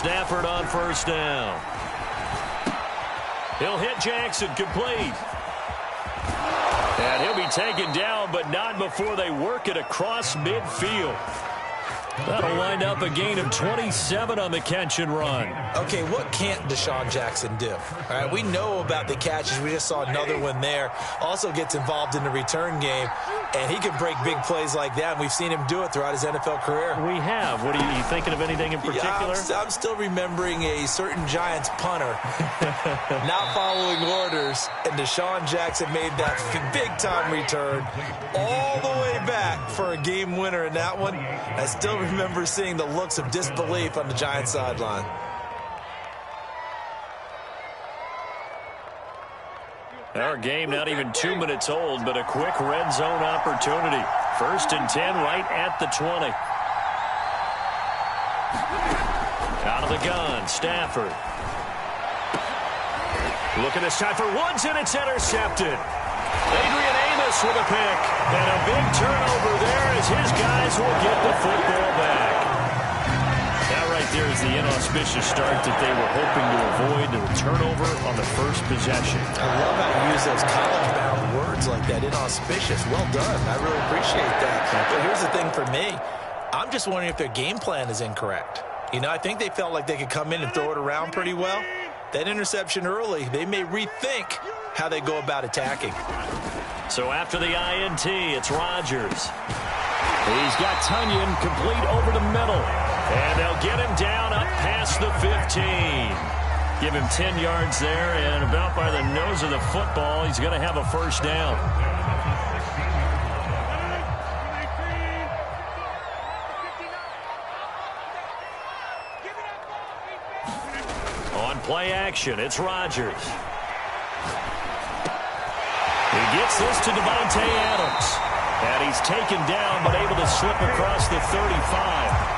Stafford on first down. He'll hit Jackson, complete. And he'll be taken down, but not before they work it across midfield. That'll wind up a gain of 27 on the catch and run. Okay, what can't Deshaun Jackson do? All right, we know about the catches. We just saw another one there. Also gets involved in the return game, and he can break big plays like that. And we've seen him do it throughout his NFL career. We have. What are you thinking of anything in particular? Yeah, I'm still remembering a certain Giants punter not following orders, and Deshaun Jackson made that big-time return all the way back for a game winner in that one. I still remember seeing the looks of disbelief on the Giants sideline. Our game not even 2 minutes old, but a quick red zone opportunity. 1st and 10 right at the 20. Out of the gun, Stafford. Looking this time for Woods, and it's intercepted. Adrian Amos with a pick, and a big turnover there as his guys will get the football back. That right there is the inauspicious start that they were hoping to avoid, the turnover on the first possession. I love how you use those college-bound words like that, inauspicious. Well done. I really appreciate that. But here's the thing for me. I'm just wondering if their game plan is incorrect. You know, I think they felt like they could come in and throw it around pretty well. That interception early, they may rethink how they go about attacking. So after the INT, it's Rodgers. He's got Tunyon complete over the middle. And they'll get him down up past the 15. Give him 10 yards there, and about by the nose of the football, he's going to have a first down. On play action, it's Rodgers. He gets this to Devontae Adams. And he's taken down, but able to slip across the 35.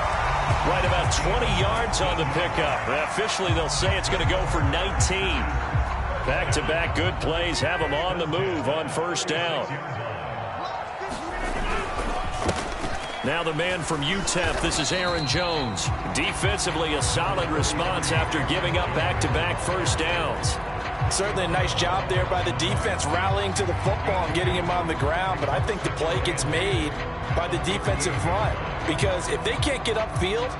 Right about 20 yards on the pickup. Officially, they'll say it's going to go for 19. Back-to-back good plays have them on the move on first down. Now the man from UTEP, this is Aaron Jones. Defensively, a solid response after giving up back-to-back first downs. Certainly a nice job there by the defense rallying to the football and getting him on the ground, but I think the play gets made by the defensive front because if they can't get upfield,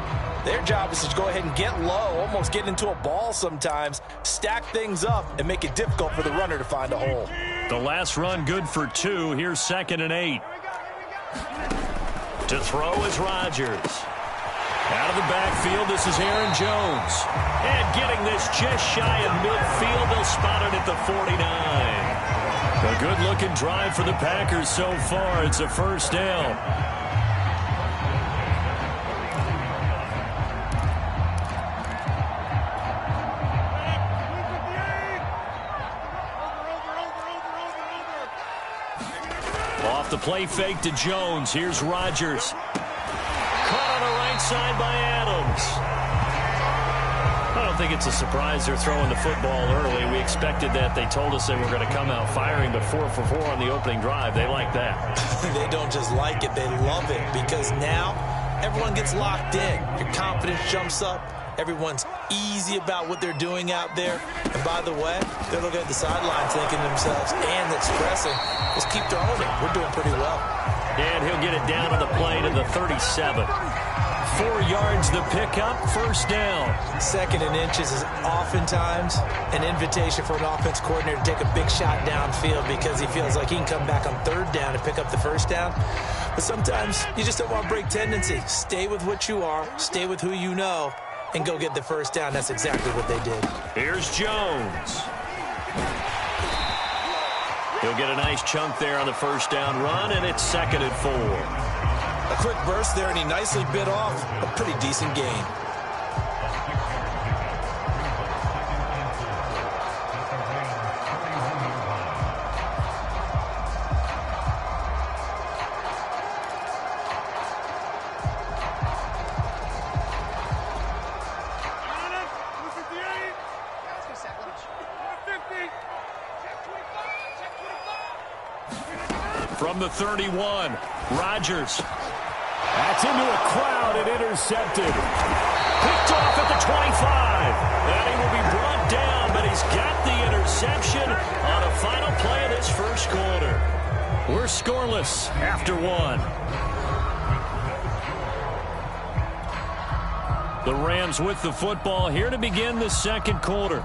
their job is to go ahead and get low, almost get into a ball sometimes, stack things up, and make it difficult for the runner to find a hole. The last run good for 2. Here's 2nd and 8. To throw is Rodgers. Out of the backfield, this is Aaron Jones. And getting this just shy of midfield, they'll spot it at the 49. A good-looking drive for the Packers so far. It's a first down. Off the play fake to Jones. Here's Rodgers. Caught on the right side by Adams. I don't think it's a surprise they're throwing the football early. We expected that. They told us they were going to come out firing, but 4 for 4 on the opening drive. They like that. They don't just like it. They love it because now everyone gets locked in. Your confidence jumps up. Everyone's easy about what they're doing out there. And by the way, they're looking at the sidelines thinking to themselves and expressing, just keep throwing it. We're doing pretty well. And he'll get it down on the play to the 37. 4 yards the pickup, first down. 2nd and inches is oftentimes an invitation for an offense coordinator to take a big shot downfield because he feels like he can come back on 3rd down and pick up the first down. But sometimes you just don't want to break tendency. Stay with what you are, stay with who you know, and go get the first down. That's exactly what they did. Here's Jones. He'll get a nice chunk there on the first down run, and it's 2nd and 4. A quick burst there, and he nicely bit off a pretty decent gain. From the 31, Rodgers. That's into a crowd and intercepted. Picked off at the 25. And he will be brought down, but he's got the interception on a final play of this first quarter. We're scoreless after one. The Rams with the football here to begin the second quarter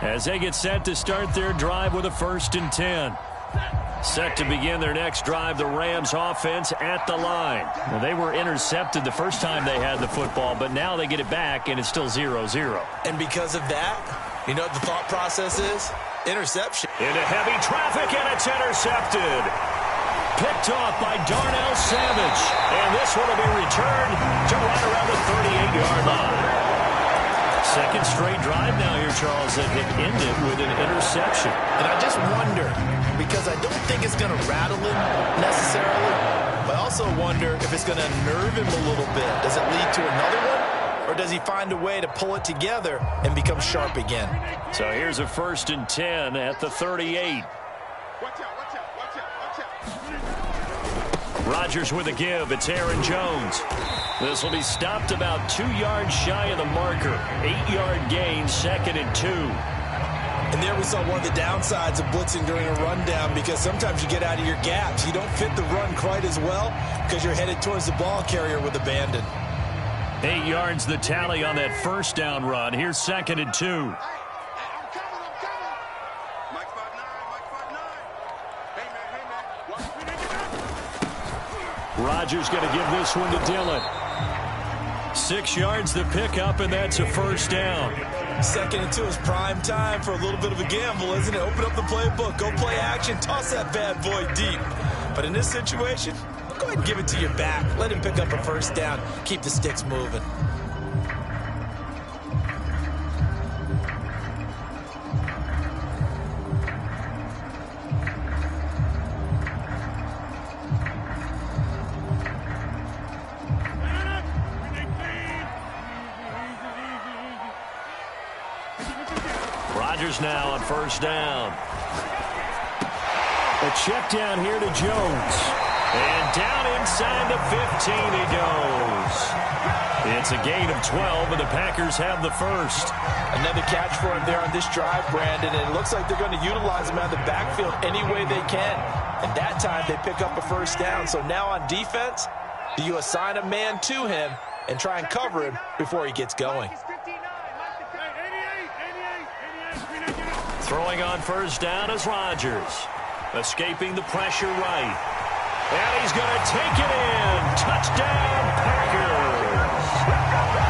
as they get set to start their drive with a 1st and 10. Set to begin their next drive, the Rams offense at the line. Well, they were intercepted the first time they had the football, but now they get it back, and it's still 0-0. And because of that, you know what the thought process is? Interception. Into heavy traffic, and it's intercepted. Picked off by Darnell Savage. And this one will be returned to right around the 38-yard line. Second straight drive now here, Charles, that have ended with an interception. And I just wonder, because I don't think it's going to rattle him necessarily, but I also wonder if it's going to nerve him a little bit. Does it lead to another one? Or does he find a way to pull it together and become sharp again? So here's a 1st and 10 at the 38. Rodgers with a give. It's Aaron Jones. This will be stopped about 2 yards shy of the marker. 8-yard gain, 2nd and 2. And there we saw one of the downsides of blitzing during a rundown, because sometimes you get out of your gaps. You don't fit the run quite as well because you're headed towards the ball carrier with abandon. 8 yards the tally on that first down run. Here's 2nd and 2. Rodgers going to give this one to Dillon. 6 yards the pickup, and that's a 1st down. 2nd and 2 is prime time for a little bit of a gamble, isn't it? Open up the playbook, go play action, toss that bad boy deep. But in this situation, go ahead and give it to your back. Let him pick up a 1st down. Keep the sticks moving. Rodgers now on 1st down. A check down here to Jones. And down inside the 15 he goes. It's a gain of 12, and the Packers have the 1st. Another catch for him there on this drive, Brandon, and it looks like they're going to utilize him out of the backfield any way they can. And that time they pick up a 1st down. So now on defense, do you assign a man to him and try and cover him before he gets going? Throwing on 1st down is Rodgers. Escaping the pressure right. And he's going to take it in. Touchdown, Packers.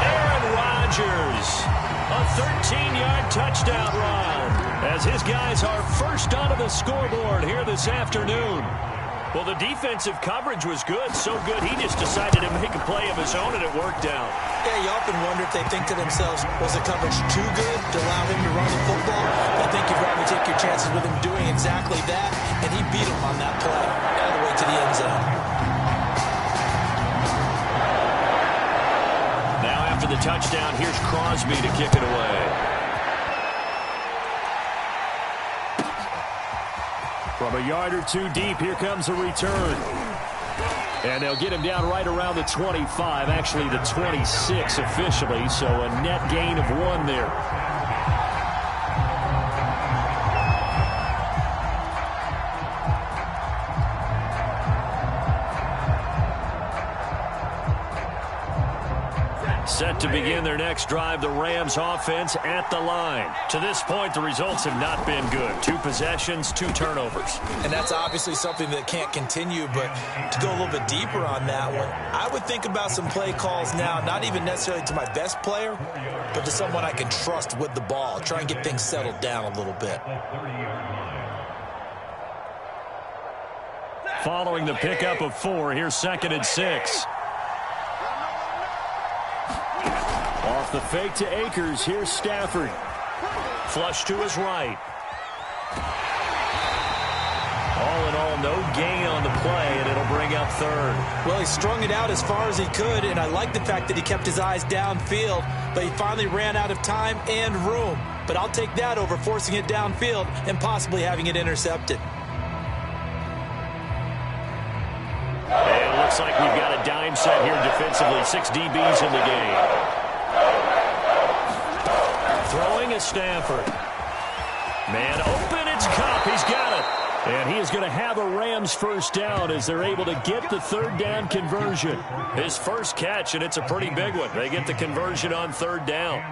Aaron Rodgers. A 13-yard touchdown run as his guys are first onto the scoreboard here this afternoon. Well, the defensive coverage was good, so good he just decided to make a play of his own, and it worked out. Yeah, you often wonder if they think to themselves, was the coverage too good to allow him to run the football? I think you'd rather take your chances with him doing exactly that, and he beat him on that play all the way to the end zone. Now after the touchdown, here's Crosby to kick it away. From a yard or two deep, here comes a return. And they'll get him down right around the 25, actually the 26 officially, so a net gain of 1 there. Set to begin their next drive, the Rams offense at the line. To this point, the results have not been good. 2 possessions, 2 turnovers. And that's obviously something that can't continue, but to go a little bit deeper on that one, I would think about some play calls now, not even necessarily to my best player, but to someone I can trust with the ball. Try and get things settled down a little bit. Following the pickup of 4, here's 2nd and 6. Off the fake to Akers, here's Stafford. Flush to his right. All in all, no gain on the play, and it'll bring up 3rd. Well, he strung it out as far as he could, and I like the fact that he kept his eyes downfield, but he finally ran out of time and room. But I'll take that over forcing it downfield and possibly having it intercepted. And it looks like we've got a dime set here defensively. 6 DBs in the game. Throwing is Stafford. Man open, it's Kupp. He's got it. And he is going to have a Rams first down as they're able to get the third down conversion. His first catch, and it's a pretty big one. They get the conversion on third down.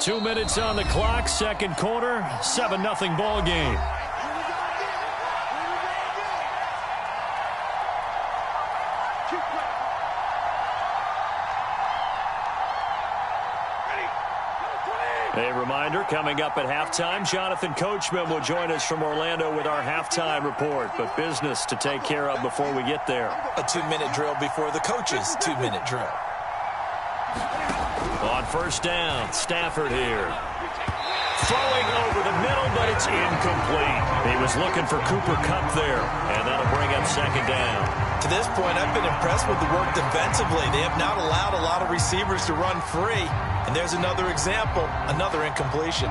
Two minutes on the clock, second quarter, 7-0 ball game. A reminder, coming up at halftime, Jonathan Coachman will join us from Orlando with our halftime report, but business to take care of before we get there. A 2-minute drill before the coach's 2-minute drill. On first down, Stafford here. Throwing over the middle, but it's incomplete. He was looking for Cooper Kupp there, and that'll bring up second down. To this point, I've been impressed with the work defensively. They have not allowed a lot of receivers to run free. And there's another example, another incompletion.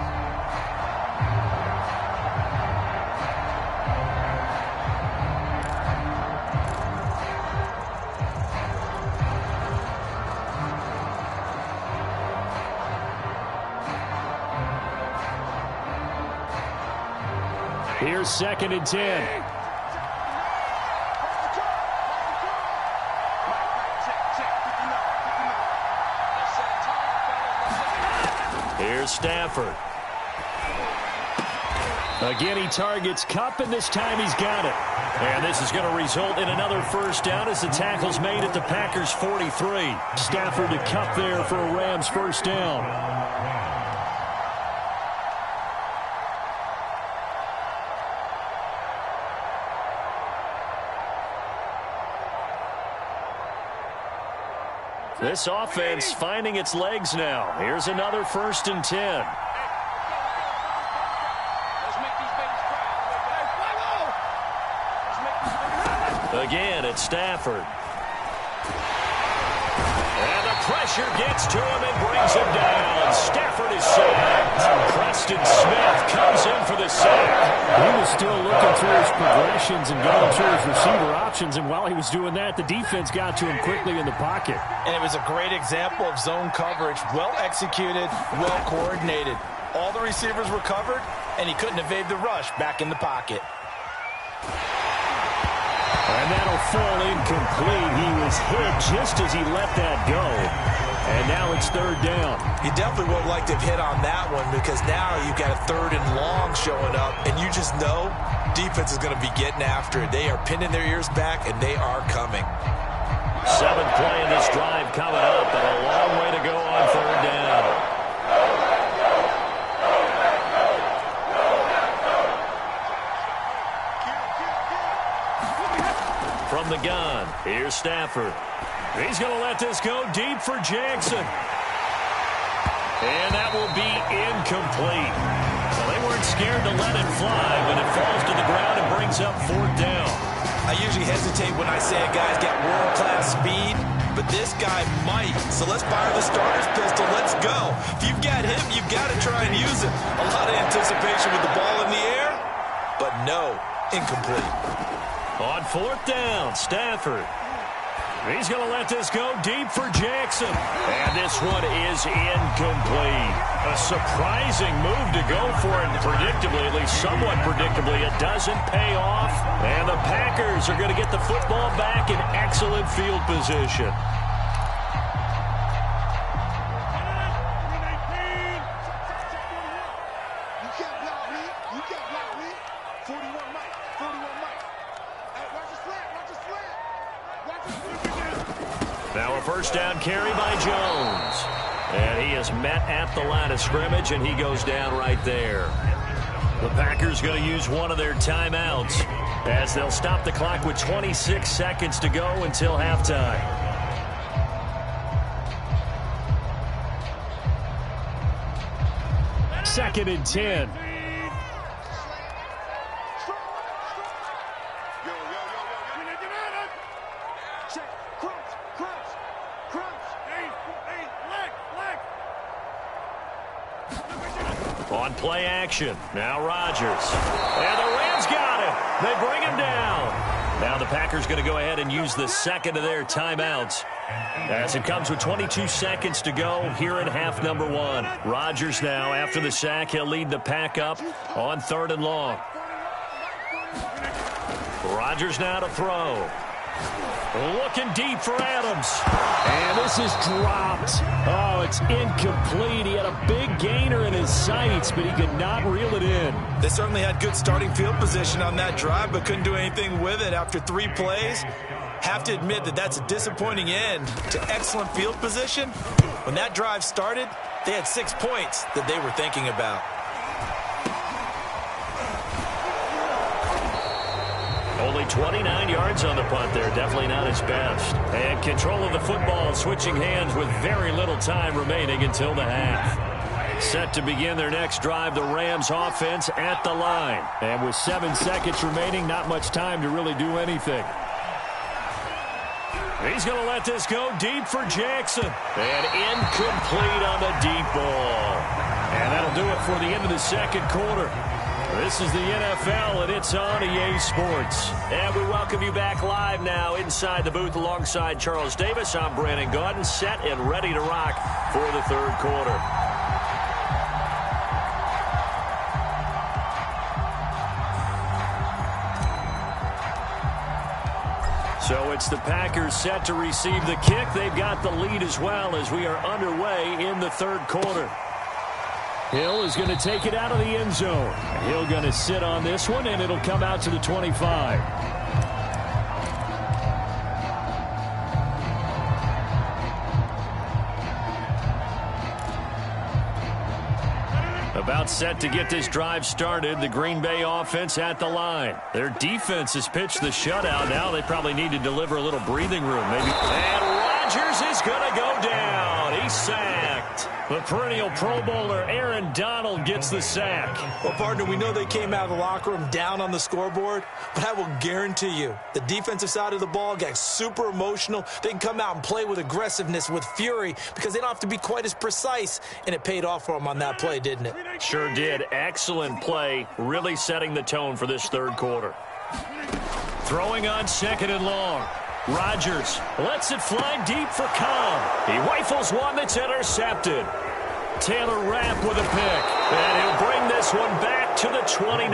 Here's second and 10. Here's Stafford. Again, he targets Kupp, and this time he's got it. And this is going to result in another first down as the tackle's made at the Packers' 43. Stafford to Kupp there for a Rams first down. This offense finding its legs now. Here's another first and 10. Again, it's Stafford. And the pressure gets to him and brings him down. Stafford is sacked. Preston Smith comes in for the sack. He was still looking through his progressions and going through his receiver options, and while he was doing that, the defense got to him quickly in the pocket. And it was a great example of zone coverage. Well executed, well coordinated. All the receivers were covered, and he couldn't evade the rush back in the pocket. And that'll fall incomplete. He was hit just as he let that go. And now it's third down. You definitely would like to have hit on that one because now you've got a third and long showing up, and you just know defense is going to be getting after it. They are pinning their ears back, and they are coming. Seventh play in this drive coming up, and a long way to go on third down. From the gun, here's Stafford. He's going to let this go deep for Jackson. And that will be incomplete. Well, they weren't scared to let it fly when it falls to the ground and brings up fourth down. I usually hesitate when I say a guy's got world-class speed, but this guy might. So let's fire the starter's pistol. Let's go. If you've got him, you've got to try and use it. A lot of anticipation with the ball in the air, but no, incomplete. On fourth down, Stafford. He's going to let this go deep for Jackson. And this one is incomplete. A surprising move to go for it. And predictably, at least somewhat predictably, it doesn't pay off. And the Packers are going to get the football back in excellent field position. Now a first down carry by Jones. And he is met at the line of scrimmage, and he goes down right there. The Packers going to use one of their timeouts as they'll stop the clock with 26 seconds to go until halftime. Second and 10. On play action, now Rodgers. And the Rams got him. They bring him down. Now the Packers going to go ahead and use the second of their timeouts, as it comes with 22 seconds to go here in half number one. Rodgers now, after the sack, he'll lead the Pack up on 3rd and long. Rodgers now to throw. Looking deep for Adams. And this is dropped. Oh, it's incomplete. He had a big gainer in his sights, but he could not reel it in. They certainly had good starting field position on that drive, but couldn't do anything with it after 3 plays. Have to admit that that's a disappointing end to excellent field position. When that drive started, they had 6 points that they were thinking about. Only 29 yards on the punt there. Definitely not his best. And control of the football switching hands with very little time remaining until the half. Set to begin their next drive, the Rams offense at the line. And with 7 seconds remaining, not much time to really do anything. He's going to let this go deep for Jackson. And incomplete on the deep ball. And that'll do it for the end of the second quarter. This is the NFL, and it's on EA Sports. And we welcome you back live now inside the booth alongside Charles Davis. I'm Brandon Gaudin, set and ready to rock for the third quarter. So it's the Packers set to receive the kick. They've got the lead as well as we are underway in the third quarter. Hill is going to take it out of the end zone. Hill going to sit on this one, and it'll come out to the 25. About set to get this drive started. The Green Bay offense at the line. Their defense has pitched the shutout. Now they probably need to deliver a little breathing room, maybe. And Rodgers is going to go down. He's sacked. The perennial Pro Bowler Aaron Donald gets the sack. Well, partner, we know they came out of the locker room down on the scoreboard, but I will guarantee you the defensive side of the ball got super emotional. They can come out and play with aggressiveness, with fury, because they don't have to be quite as precise, and it paid off for them on that play, didn't it? Sure did. Excellent play, really setting the tone for this third quarter. Throwing on 2nd and long. Rodgers lets it fly deep for Cobb. He rifles one that's intercepted. Taylor Rapp with a pick. And he'll bring this one back to the 29.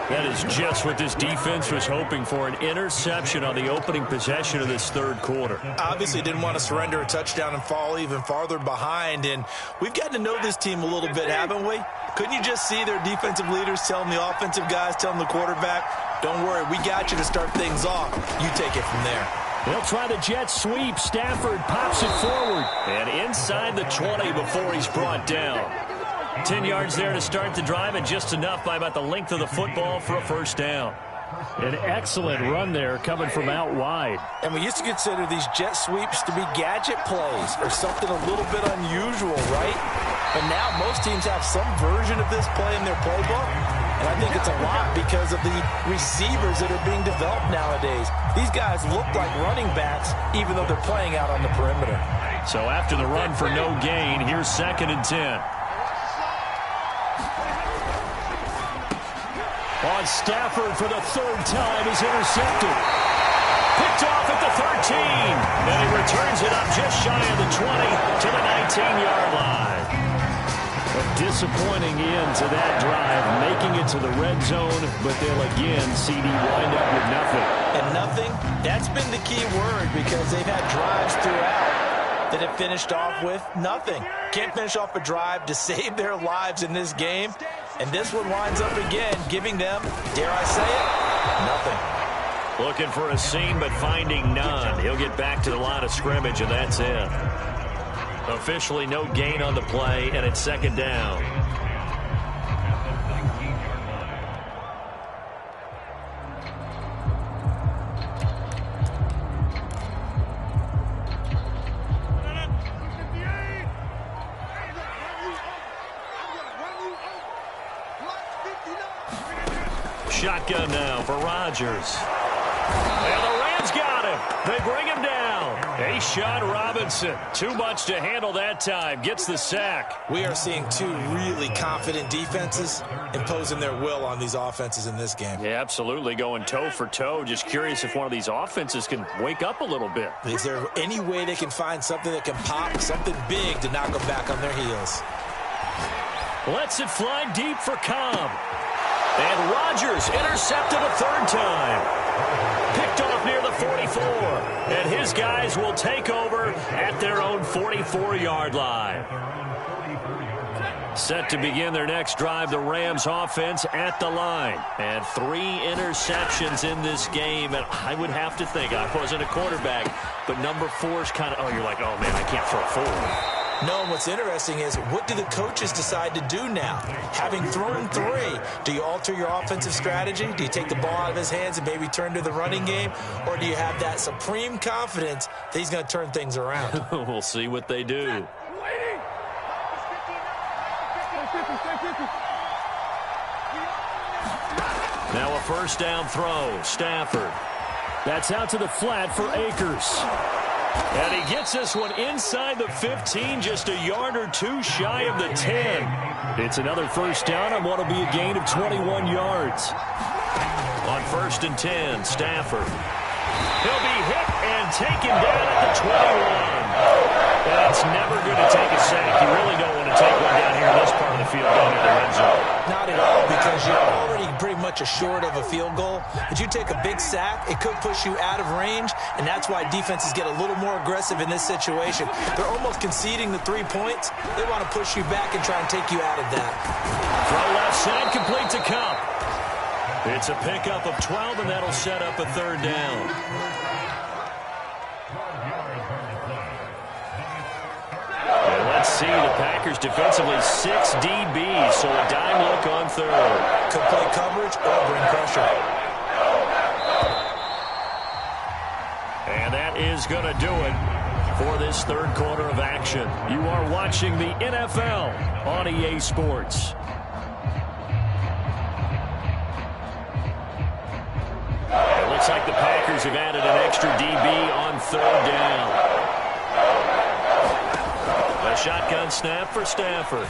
That is just what this defense was hoping for, an interception on the opening possession of this third quarter. Obviously didn't want to surrender a touchdown and fall even farther behind. And we've gotten to know this team a little bit, haven't we? Couldn't you just see their defensive leaders telling the offensive guys, telling the quarterback, don't worry, we got you to start things off. You take it from there. They'll try the jet sweep. Stafford pops it forward. And inside the 20 before he's brought down. 10 yards there to start the drive, and just enough by about the length of the football for a first down. An excellent run there coming from out wide. And we used to consider these jet sweeps to be gadget plays or something a little bit unusual, right? But now most teams have some version of this play in their playbook. And I think it's a lot because of the receivers that are being developed nowadays. These guys look like running backs even though they're playing out on the perimeter. So after the run for no gain, here's 2nd and 10. On Stafford for the 3rd time is intercepted. Picked off at the 13. And he returns it up just shy of the 20 to the 19-yard line. A disappointing end to that drive, making it to the red zone, but they'll again, CD, wind up with nothing. And nothing, that's been the key word because they've had drives throughout that have finished off with nothing. Can't finish off a drive to save their lives in this game. And this one winds up again, giving them, dare I say it, nothing. Looking for a seam, but finding none. He'll get back to the line of scrimmage, and that's it. Officially no gain on the play, and it's 2nd down. Shotgun now for Rodgers. And the Rams got him. They bring him down. A'Shawn Robinson, too much to handle that time, gets the sack. We are seeing two really confident defenses imposing their will on these offenses in this game. Yeah, absolutely, going toe for toe. Just curious if one of these offenses can wake up a little bit. Is there any way they can find something that can pop, something big to knock them back on their heels? Lets it fly deep for Cobb. And Rodgers intercepted a third time. Picked off near the 44. And his guys will take over at their own 44-yard line. Set to begin their next drive, the Rams offense at the line. And 3 interceptions in this game. And I would have to think, I wasn't a quarterback, but number 4 is kind of, oh, you're like, oh, man, I can't throw forward. No, and what's interesting is, what do the coaches decide to do now? Having thrown 3, do you alter your offensive strategy? Do you take the ball out of his hands and maybe turn to the running game? Or do you have that supreme confidence that he's going to turn things around? We'll see what they do. Now a first down throw. Stafford. That's out to the flat for Akers. And he gets this one inside the 15, just a yard or 2 shy of the 10. It's another first down on what will be a gain of 21 yards. On 1st and 10, Stafford. He'll be hit and taken down at the 21. That's never going to take a sack. You really don't want to take one down here in this part of the field going to the red zone. Not at all, because you're already pretty much assured of a field goal. If you take a big sack, it could push you out of range, and that's why defenses get a little more aggressive in this situation. They're almost conceding the 3 points. They want to push you back and try and take you out of that. Throw left side, complete to Cup. It's a pickup of 12, and that'll set up a third down. Let's see, the Packers defensively 6 DBs, so a dime look on third. Could play coverage or bring pressure. And that is going to do it for this third quarter of action. You are watching the NFL on EA Sports. It looks like the Packers have added an extra DB on third down. Shotgun snap for Stafford.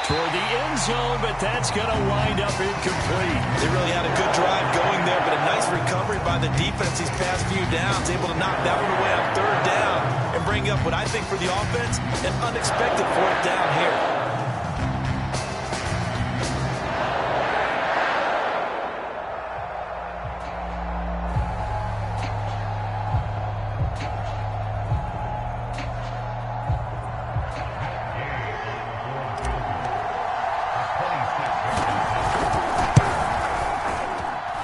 Toward the end zone, but that's going to wind up incomplete. They really had a good drive going there, but a nice recovery by the defense these past few downs, able to knock that one away on third down and bring up what I think for the offense, an unexpected fourth down here.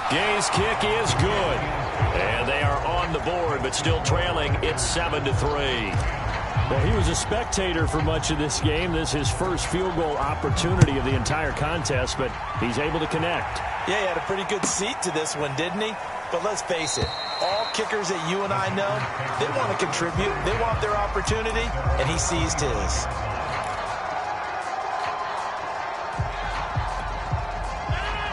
Gay's kick is good. And they are on the board, but still trailing. It's 7-3. Well, he was a spectator for much of this game. This is his first field goal opportunity of the entire contest, but he's able to connect. Yeah, he had a pretty good seat to this one, didn't he? But let's face it, all kickers that you and I know, they want to contribute. They want their opportunity, and he seized his.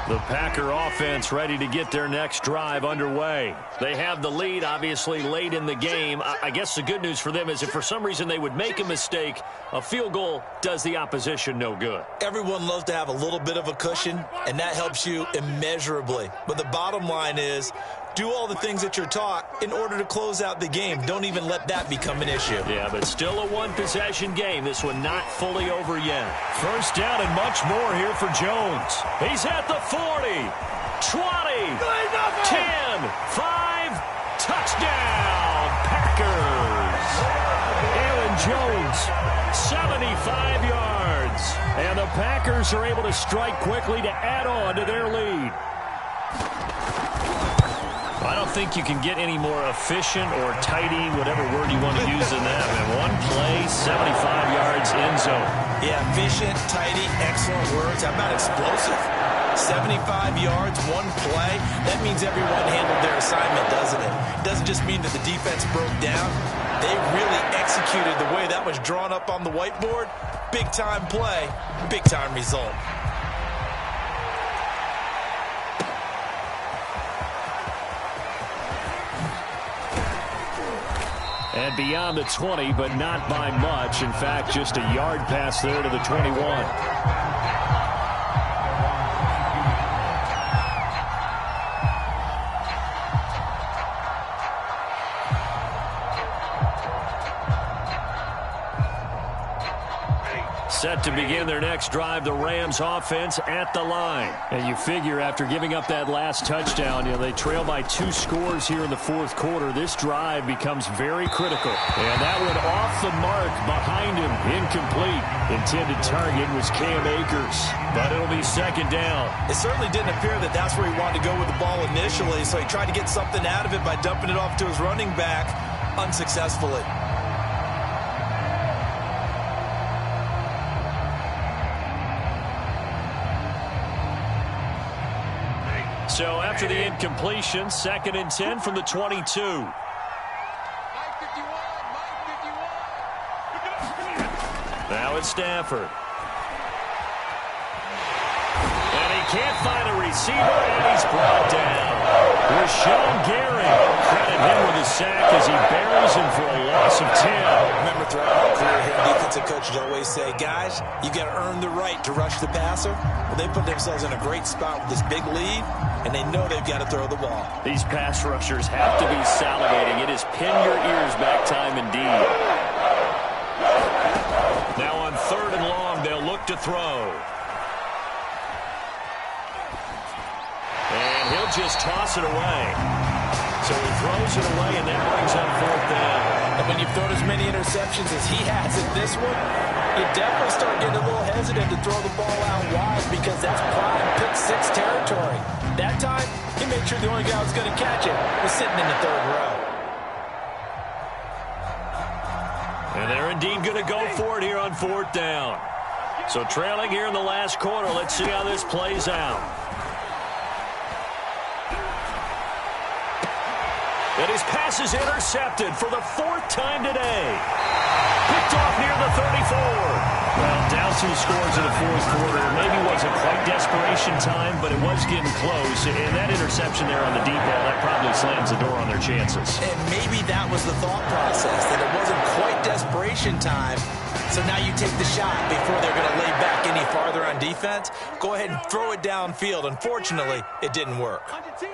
The Packer offense ready to get their next drive underway. They have the lead, obviously, late in the game. I guess the good news for them is if for some reason they would make a mistake, a field goal does the opposition no good. Everyone loves to have a little bit of a cushion, and that helps you immeasurably. But the bottom line is, do all the things that you're taught in order to close out the game. Don't even let that become an issue. Yeah, but still a one-possession game. This one not fully over yet. First down and much more here for Jones. He's at the 40, 20, 10, 5, touchdown, Packers. Aaron Jones, 75 yards. And the Packers are able to strike quickly to add on to their lead. I don't think you can get any more efficient or tidy, whatever word you want to use in that. Man, one play, 75 yards, end zone. Yeah, efficient, tidy, excellent words. How about explosive? 75 yards, one play. That means everyone handled their assignment, doesn't it? It doesn't just mean that the defense broke down. They really executed the way that was drawn up on the whiteboard. Big-time play, big-time result. And beyond the 20, but not by much. In fact, just a yard pass there to the 21. Set to begin their next drive, the Rams offense at the line. And you figure after giving up that last touchdown, they trail by 2 scores here in the fourth quarter. This drive becomes very critical. And that one off the mark behind him, incomplete. Intended target was Cam Akers, but it'll be second down. It certainly didn't appear that that's where he wanted to go with the ball initially, so he tried to get something out of it by dumping it off to his running back unsuccessfully. So after the incompletion, 2nd and 10 from the 22. Now it's Stafford. And he can't find a receiver, and he's brought down. Rashawn Gary. Credit him with a sack as he buries him for a loss of 10. Remember, throughout my career here, defensive coaches always say, guys, you got to earn the right to rush the passer. Well, they put themselves in a great spot with this big lead, and they know they've got to throw the ball. These pass rushers have to be salivating. It is pin your ears back time indeed. Now on 3rd and long, they'll look to throw. And he'll just toss it away. So he throws it away, and that brings up 4th down. And when you've thrown as many interceptions as he has in this one, you definitely start getting a little hesitant to throw the ball out wide because that's prime pick 6 territory. That time, he made sure the only guy who was going to catch it was sitting in the 3rd row. And they're indeed going to go for it here on 4th down. So trailing here in the last quarter, let's see how this plays out. And his pass is intercepted for the 4th time today. Picked off near the 34. Well, down 2 scores in the 4th quarter. Maybe wasn't quite desperation time, but it was getting close. And that interception there on the deep ball, that probably slams the door on their chances. And maybe that was the thought process, that it wasn't quite desperation time. So now you take the shot before they're going to lay back any farther on defense. Go ahead and throw it downfield. Unfortunately, it didn't work. Under 10.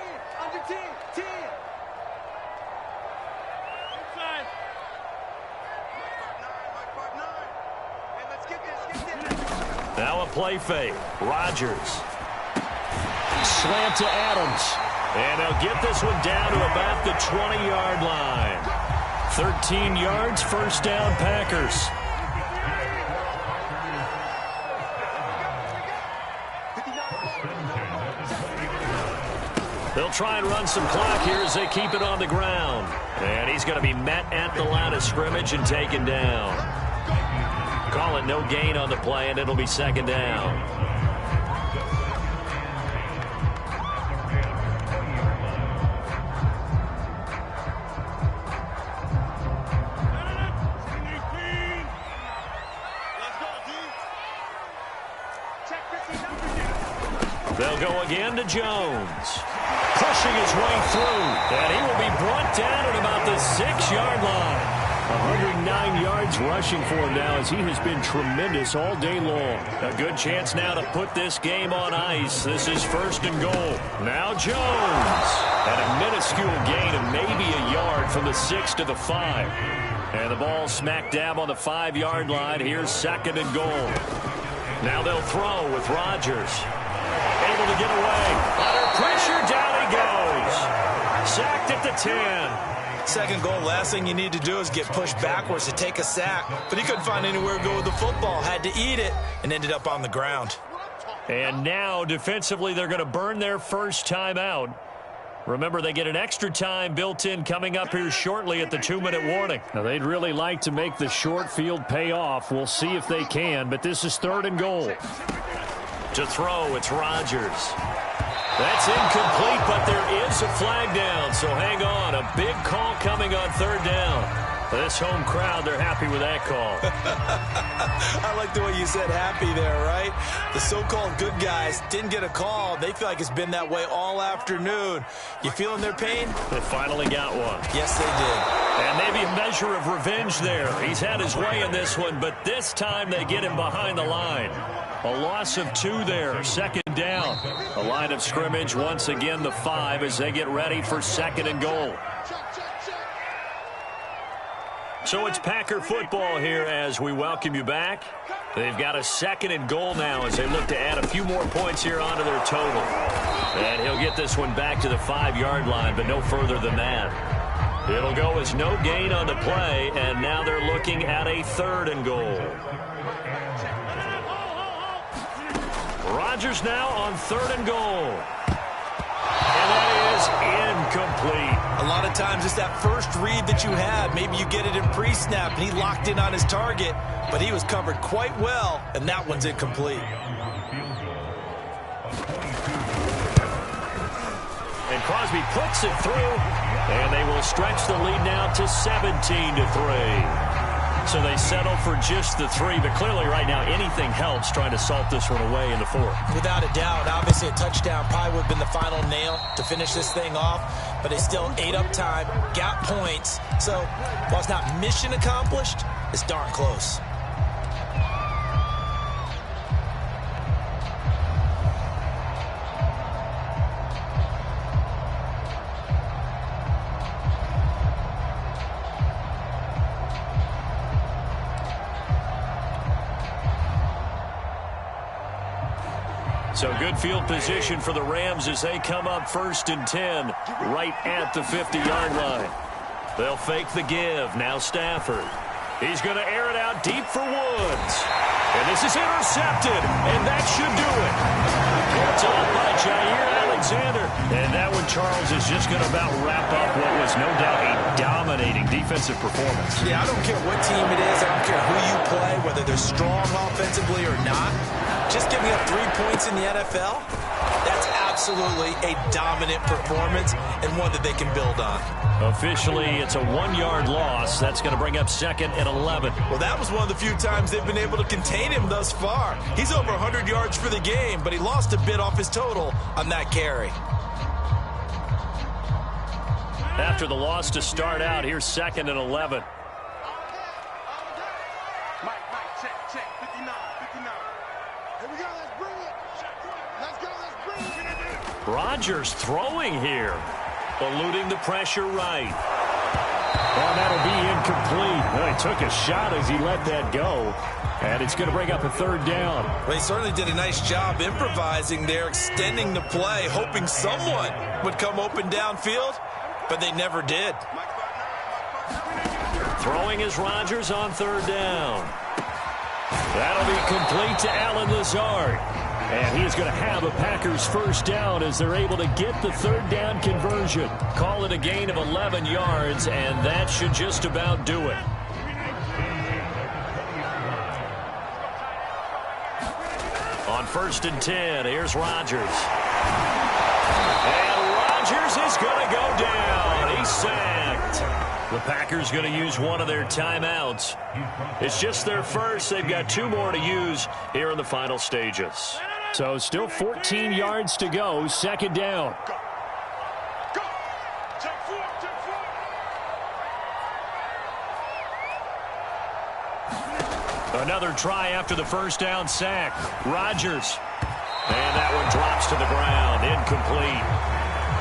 Now a play fake. Rodgers. Slant to Adams. And they'll get this one down to about the 20-yard line. 13 yards, 1st down, Packers. They'll try and run some clock here as they keep it on the ground. And he's going to be met at the line of scrimmage and taken down. Call it no gain on the play, and it'll be 2nd down. They'll go again to Jones. Pushing his way through. And he will be brought down at about the 6-yard line. 109 yards rushing for him now as he has been tremendous all day long. A good chance now to put this game on ice. This is 1st and goal. Now Jones. And a minuscule gain of maybe a yard from the 6 to the 5. And the ball smack dab on the 5-yard line. Here's 2nd and goal. Now they'll throw with Rodgers. Able to get away. Under pressure, down he goes. Sacked at the 10. 2nd goal, last thing you need to do is get pushed backwards to take a sack. But he couldn't find anywhere to go with the football. Had to eat it and ended up on the ground. And now, defensively, they're going to burn their first time out. Remember, they get an extra time built in coming up here shortly at the 2-minute warning. Now, they'd really like to make the short field pay off. We'll see if they can, but this is 3rd and goal. To throw, it's Rodgers. That's incomplete, but there is a flag down, so hang on. A big call coming on 3rd down. This home crowd, they're happy with that call. I like the way you said happy there, right? The so-called good guys didn't get a call. They feel like it's been that way all afternoon. You feeling their pain? They finally got one. Yes, they did. And maybe a measure of revenge there. He's had his way in this one, but this time they get him behind the line. A loss of 2 there, second down. The line of scrimmage, once again, the 5 as they get ready for second and goal. So it's Packer football here as we welcome you back. They've got a second and goal now as they look to add a few more points here onto their total. And he'll get this one back to the 5-yard line, but no further than that. It'll go as no gain on the play, and now they're looking at a third and goal. Rodgers now on third and goal. And that is incomplete. A lot of times it's that first read that you had. Maybe you get it in pre-snap, and he locked in on his target, but he was covered quite well, and that one's incomplete. And Crosby puts it through, and they will stretch the lead now to 17-3. So they settle for just the 3, but clearly right now anything helps trying to salt this one away in the 4th. Without a doubt, obviously a touchdown probably would have been the final nail to finish this thing off, but they still ate up time, got points. So while it's not mission accomplished, it's darn close. So good field position for the Rams as they come up 1st and 10 right at the 50-yard line. They'll fake the give. Now Stafford. He's going to air it out deep for Woods. And this is intercepted, and that should do it. Picked up by Jair Alexander. And that one, Charles, is just going to about wrap up what was no doubt a dominating defensive performance. Yeah, I don't care what team it is. I don't care who you play, whether they're strong offensively or not. Just giving up 3 points in the NFL, that's absolutely a dominant performance and one that they can build on. Officially, it's a 1-yard loss. That's going to bring up 2nd and 11. Well, that was one of the few times they've been able to contain him thus far. He's over 100 yards for the game, but he lost a bit off his total on that carry. After the loss to start out, here's 2nd and 11. Rodgers throwing here, eluding the pressure right. Well, that'll be incomplete. Well, he took a shot as he let that go, and it's going to bring up a 3rd down. Well, he certainly did a nice job improvising there, extending the play, hoping someone would come open downfield, but they never did. Throwing is Rodgers on 3rd down. That'll be complete to Allen Lazard. And he is going to have a Packers 1st down as they're able to get the 3rd down conversion. Call it a gain of 11 yards, and that should just about do it. On 1st and 10, here's Rodgers. And Rodgers is going to go down. He's sacked. The Packers going to use one of their timeouts. It's just their first. They've got 2 more to use here in the final stages. So still 14 yards to go, 2nd down. Another try after the 1st down sack. Rodgers. And that one drops to the ground. Incomplete.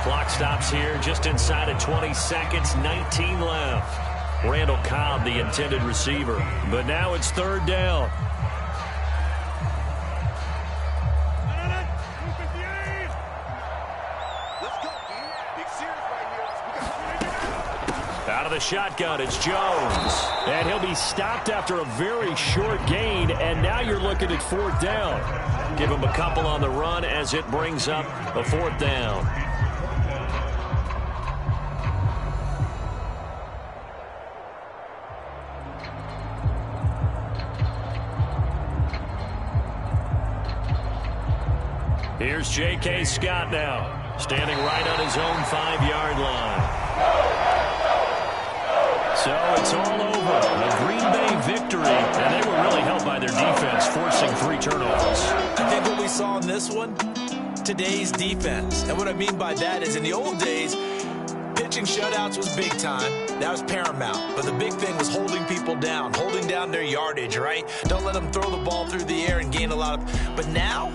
Clock stops here just inside of 20 seconds. 19 left. Randall Cobb, the intended receiver. But now it's 3rd down. Out of the shotgun, it's Jones. And he'll be stopped after a very short gain, and now you're looking at 4th down. Give him a couple on the run as it brings up a 4th down. Here's J.K. Scott now, standing right on his own 5-yard line. So it's all over. A Green Bay victory, and they were really helped by by their defense, forcing 3 turnovers. I think what we saw in this one, today's defense. And what I mean by that is in the old days, pitching shutouts was big time. That was paramount. But the big thing was holding people down, holding down their yardage, right? Don't let them throw the ball through the air and gain a lot of... But now,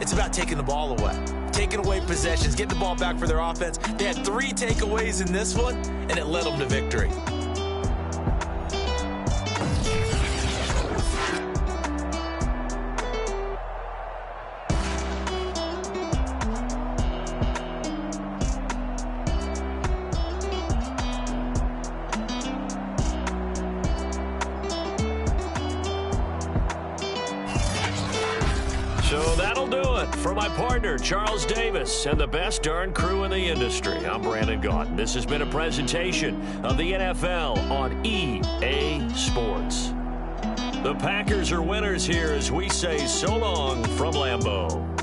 it's about taking the ball away. Taking away possessions, getting the ball back for their offense. They had 3 takeaways in this one, and it led them to victory. So that'll do it for my partner, Charles Davis, and the best darn crew in the industry. I'm Brandon Gaudin. This has been a presentation of the NFL on EA Sports. The Packers are winners here as we say so long from Lambeau.